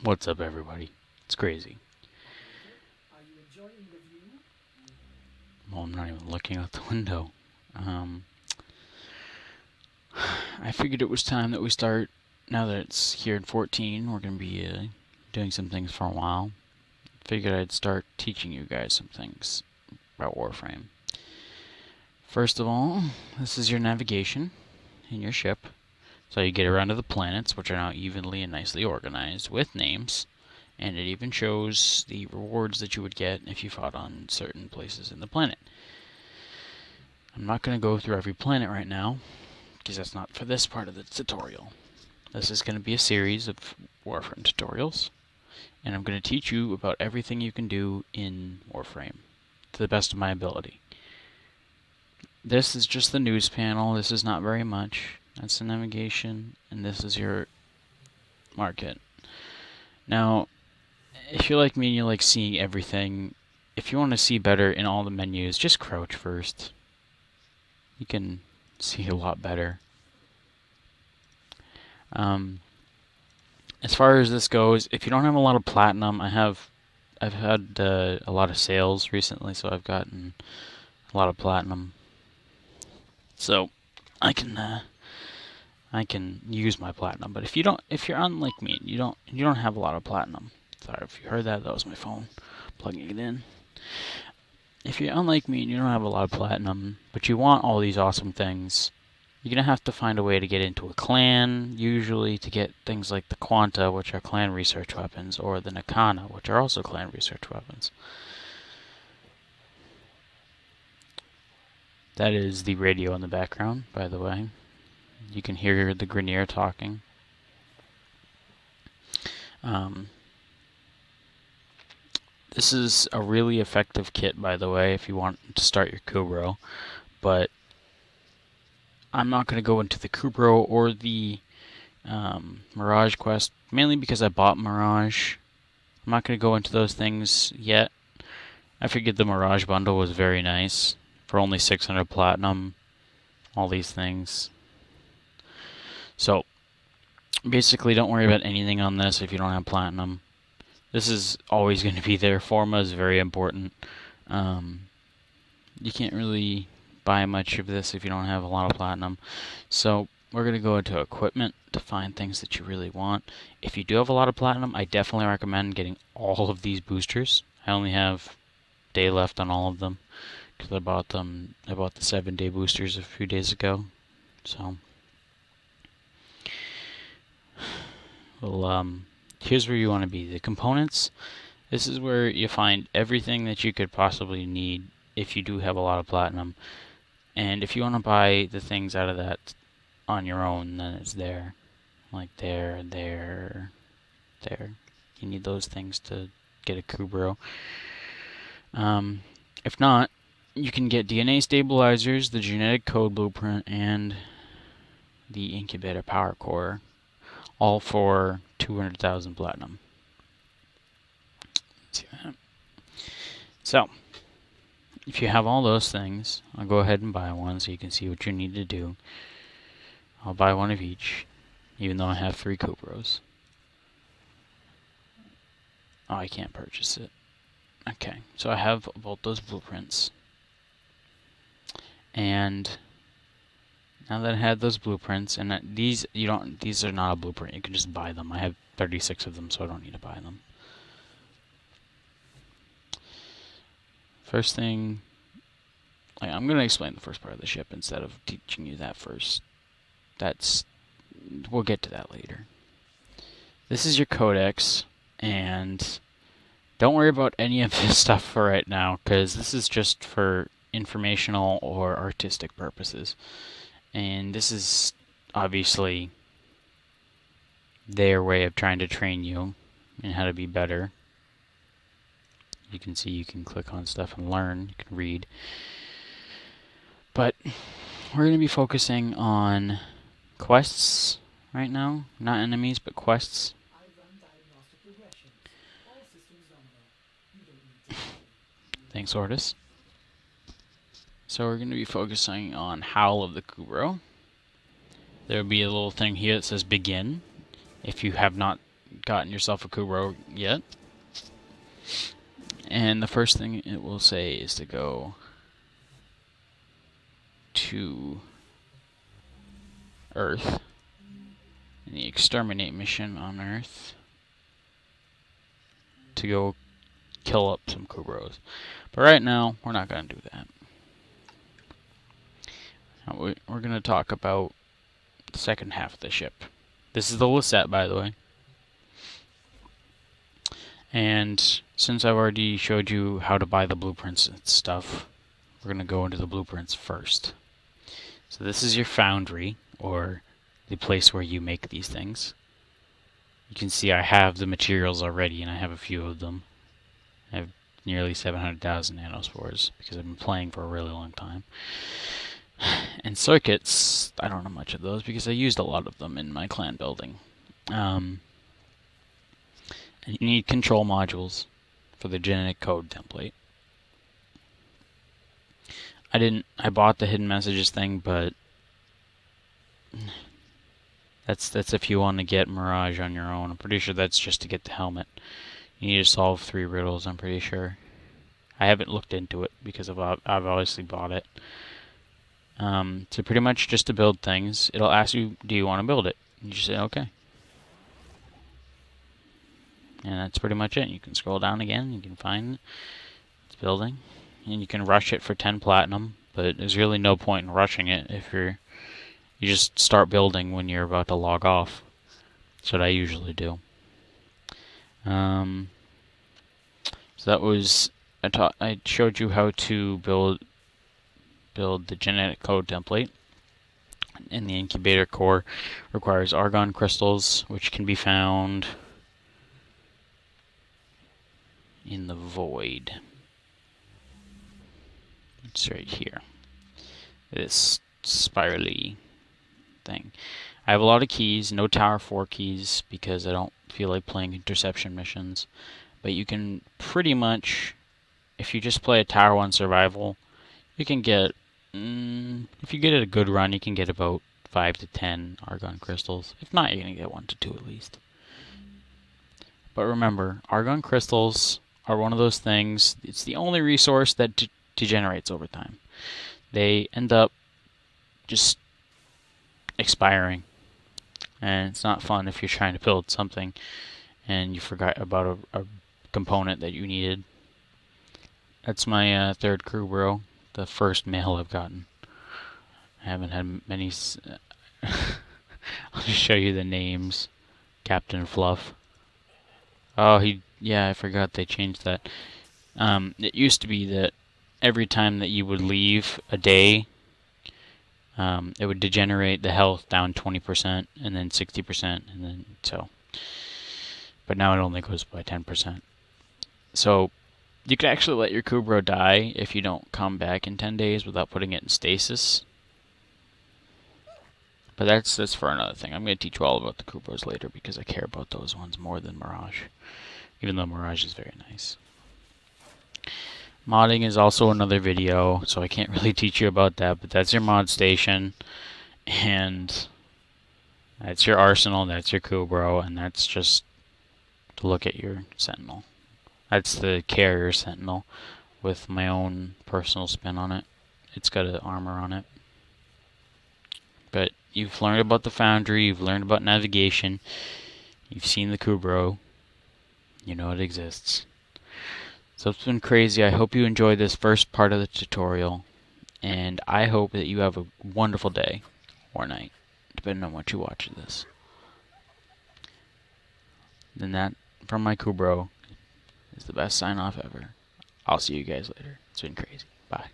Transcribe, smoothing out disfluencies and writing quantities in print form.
What's up, everybody? It's crazy. Are you enjoying the view? Well, I'm not even looking out the window. I figured it was time that we start. Now that it's here in 14, we're going to be doing some things for a while. Figured I'd start teaching you guys some things about Warframe. First of all, this is your navigation in your ship. So you get around to the planets, which are now evenly and nicely organized with names. And it even shows the rewards that you would get if you fought on certain places in the planet. I'm not going to go through every planet right now, because that's not for this part of the tutorial. This is going to be a series of Warframe tutorials, and I'm going to teach you about everything you can do in Warframe, to the best of my ability. This is just the news panel. This is not very much. That's the navigation, and this is your market. Now, if you're like me and you like seeing everything, if you want to see better in all the menus, just crouch first. You can see a lot better. As far as this goes, if you don't have a lot of platinum, I've had a lot of sales recently, so I've gotten a lot of platinum. So I can use my platinum. But if you're unlike me, and you don't have a lot of platinum. Sorry if you heard that. That was my phone plugging it in. If you're unlike me and you don't have a lot of platinum, but you want all these awesome things, you're going to have to find a way to get into a clan, usually to get things like the Quanta, which are clan research weapons, or the Nakana, which are also clan research weapons. That is the radio in the background, by the way. You can hear the Grineer talking. This is a really effective kit, by the way, if you want to start your Kubrow, but I'm not going to go into the Kubrow or the Mirage quest, mainly because I bought Mirage. I'm not going to go into those things yet. I figured the Mirage bundle was very nice for only 600 platinum, all these things. So, basically don't worry about anything on this if you don't have platinum. This is always going to be there. Forma is very important. You can't really buy much of this if you don't have a lot of platinum. So we're going to go into equipment to find things that you really want. If you do have a lot of platinum, I definitely recommend getting all of these boosters. I only have a day left on all of them because I bought them. I bought the 7-day boosters a few days ago. So, well, here's where you want to be. The components. This is where you find everything that you could possibly need if you do have a lot of platinum. And if you want to buy the things out of that on your own, then it's there. Like there. You need those things to get a Kubrow. If not, you can get DNA stabilizers, the genetic code blueprint, and the incubator power core, all for 200,000 platinum. Let's see that. So, if you have all those things, I'll go ahead and buy one so you can see what you need to do. I'll buy one of each, even though I have 3 Kubrows. Oh, I can't purchase it. Okay, so I have both those blueprints. And now that I had those blueprints, and these are not a blueprint, you can just buy them. I have 36 of them, so I don't need to buy them. First thing, I'm going to explain the first part of the ship instead of teaching you that first. We'll get to that later. This is your codex, and don't worry about any of this stuff for right now, because this is just for informational or artistic purposes. And this is obviously their way of trying to train you in how to be better. You can see you can click on stuff and learn, you can read. But we're going to be focusing on quests right now. Not enemies, but quests. I run diagnostic regressions. All systems nominal. You don't need to. Thanks, Ortis. So we're going to be focusing on Howl of the Kubrow. There will be a little thing here that says begin. If you have not gotten yourself a Kubrow yet. And the first thing it will say is to go to Earth, in the exterminate mission on Earth, to go kill up some Kubrows. But right now, we're not going to do that. Now we're going to talk about the second half of the ship. This is the Lisette, by the way. And since I've already showed you how to buy the blueprints and stuff, we're going to go into the blueprints first. So this is your foundry, or the place where you make these things. You can see I have the materials already, and I have a few of them. I have nearly 700,000 nanospores, because I've been playing for a really long time. And circuits, I don't know much of those, because I used a lot of them in my clan building. And you need control modules for the genetic code template. I bought the hidden messages thing, but that's if you want to get Mirage on your own. I'm pretty sure that's just to get the helmet. You need to solve 3 riddles, I'm pretty sure. I haven't looked into it because I've obviously bought it. So pretty much just to build things. It'll ask you, do you want to build it? You just say, okay. And that's pretty much it. You can scroll down again, you can find it's building. And you can rush it for 10 platinum, but there's really no point in rushing it if you just start building when you're about to log off. That's what I usually do. So that was, I showed you how to build the genetic code template. And the incubator core requires argon crystals, which can be found in the void. It's right here. This spirally thing. I have a lot of keys, no Tower 4 keys, because I don't feel like playing interception missions. But you can pretty much, if you just play a Tower 1 survival, you can get, if you get it a good run, you can get about 5 to 10 argon crystals. If not, you're going to get 1 to 2 at least. But remember, argon crystals are one of those things, it's the only resource that degenerates over time. They end up just expiring, and it's not fun if you're trying to build something and you forgot about a component that you needed. That's my third Kubrow, the first male I've gotten. I haven't had many. I'll just show you the names. Captain Fluff. Oh, yeah, I forgot they changed that. It used to be that every time that you would leave a day, it would degenerate the health down 20%, and then 60%, and then so. But now it only goes by 10%. So you could actually let your Kubrow die if you don't come back in 10 days without putting it in stasis. But that's for another thing. I'm going to teach you all about the Kubrows later because I care about those ones more than Mirage. Even though Mirage is very nice. Modding is also another video, so I can't really teach you about that, but that's your mod station, and that's your arsenal, that's your Kubrow, and that's just to look at your Sentinel. That's the carrier Sentinel with my own personal spin on it. It's got an armor on it. But you've learned about the Foundry, you've learned about navigation, you've seen the Kubrow, you know it exists. So it's been crazy. I hope you enjoyed this first part of the tutorial, and I hope that you have a wonderful day or night, depending on what you watch this. Then that, from my Kubrow, is the best sign off ever. I'll see you guys later. It's been crazy. Bye.